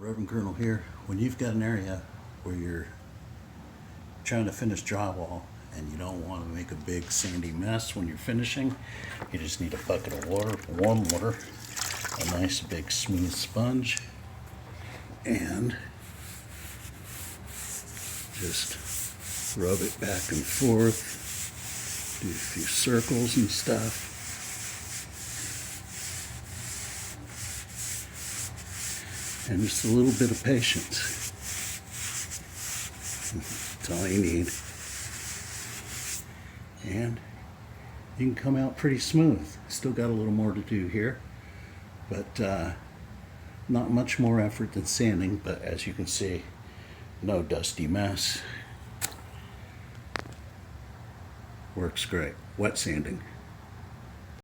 Reverend Colonel here. When you've got an area where you're trying to finish drywall and you don't want to make a big sandy mess when you're finishing, you just need a bucket of water, warm water, a nice big smooth sponge, and just rub it back and forth, do a few circles and stuff. And just a little bit of patience. That's all you need. And you can come out pretty smooth. Still got a little more to do here, but not much more effort than sanding, but as you can see, no dusty mess. Works great. Wet sanding.